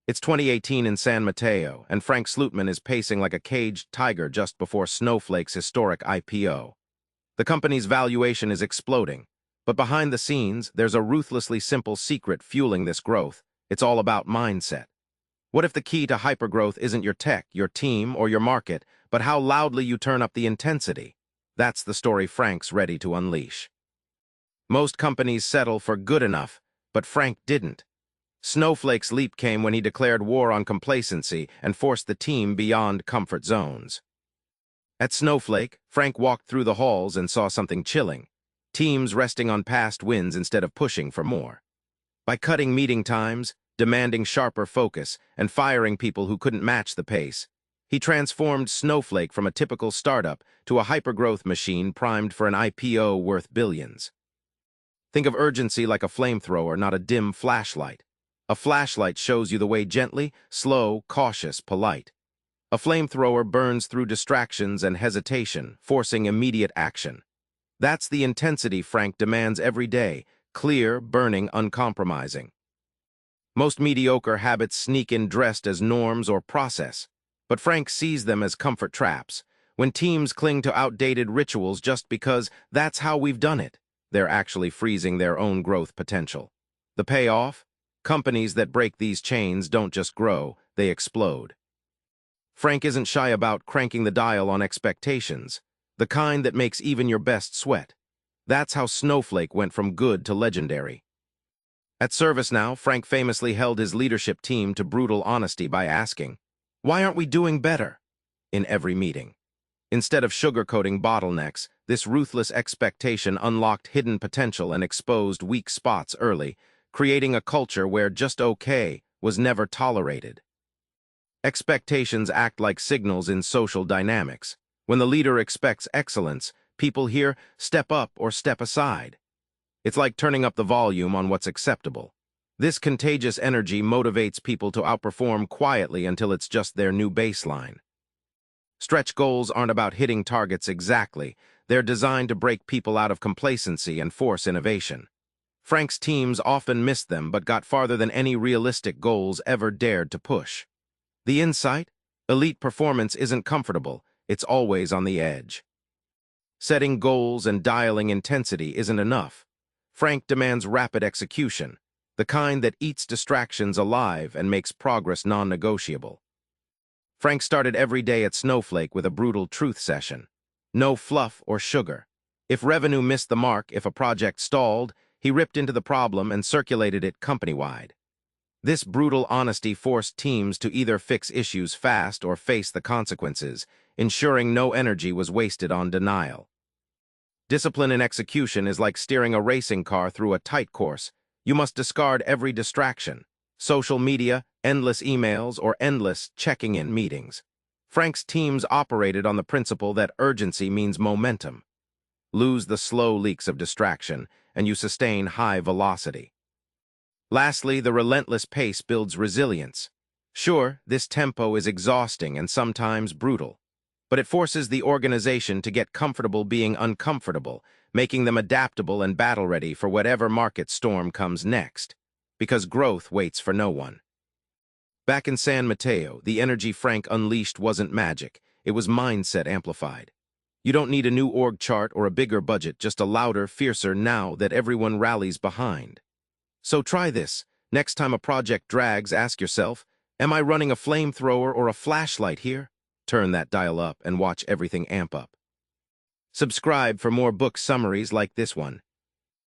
It's 2018 in San Mateo, and Frank Slootman is pacing like a caged tiger just before Snowflake's historic IPO. The company's valuation is exploding, but behind the scenes, there's a ruthlessly simple secret fueling this growth. It's all about mindset. What if the key to hypergrowth isn't your tech, your team, or your market, but how loudly you turn up the intensity? That's the story Frank's ready to unleash. Most companies settle for good enough, but Frank didn't. Snowflake's leap came when he declared war on complacency and forced the team beyond comfort zones. At Snowflake, Frank walked through the halls and saw something chilling: teams resting on past wins instead of pushing for more. By cutting meeting times, demanding sharper focus, and firing people who couldn't match the pace, he transformed Snowflake from a typical startup to a hypergrowth machine primed for an IPO worth billions. Think of urgency like a flamethrower, not a dim flashlight. A flashlight shows you the way gently, slow, cautious, polite. A flamethrower burns through distractions and hesitation, forcing immediate action. That's the intensity Frank demands every day: clear, burning, uncompromising. Most mediocre habits sneak in dressed as norms or process, but Frank sees them as comfort traps. When teams cling to outdated rituals just because that's how we've done it, they're actually freezing their own growth potential. The payoff? Companies that break these chains don't just grow, they explode. Frank isn't shy about cranking the dial on expectations, the kind that makes even your best sweat. That's how Snowflake went from good to legendary. At ServiceNow, Frank famously held his leadership team to brutal honesty by asking, "Why aren't we doing better?" in every meeting. Instead of sugarcoating bottlenecks, this ruthless expectation unlocked hidden potential and exposed weak spots early, creating a culture where just okay was never tolerated. Expectations act like signals in social dynamics. When the leader expects excellence, people hear "step up" or "step aside." It's like turning up the volume on what's acceptable. This contagious energy motivates people to outperform quietly until it's just their new baseline. Stretch goals aren't about hitting targets exactly. They're designed to break people out of complacency and force innovation. Frank's teams often missed them but got farther than any realistic goals ever dared to push. The insight? Elite performance isn't comfortable, it's always on the edge. Setting goals and dialing intensity isn't enough. Frank demands rapid execution, the kind that eats distractions alive and makes progress non-negotiable. Frank started every day at Snowflake with a brutal truth session. No fluff or sugar. If revenue missed the mark, if a project stalled, he ripped into the problem and circulated it company-wide. This brutal honesty forced teams to either fix issues fast or face the consequences, ensuring no energy was wasted on denial. Discipline in execution is like steering a racing car through a tight course. You must discard every distraction: social media, endless emails, or endless checking-in meetings. Frank's teams operated on the principle that urgency means momentum. Lose the slow leaks of distraction, and you sustain high velocity. Lastly, the relentless pace builds resilience. Sure, this tempo is exhausting and sometimes brutal, but it forces the organization to get comfortable being uncomfortable, making them adaptable and battle-ready for whatever market storm comes next, because growth waits for no one. Back in San Mateo, the energy Frank unleashed wasn't magic, it was mindset amplified. You don't need a new org chart or a bigger budget, just a louder, fiercer now that everyone rallies behind. So try this. Next time a project drags, ask yourself, am I running a flamethrower or a flashlight here? Turn that dial up and watch everything amp up. Subscribe for more book summaries like this one.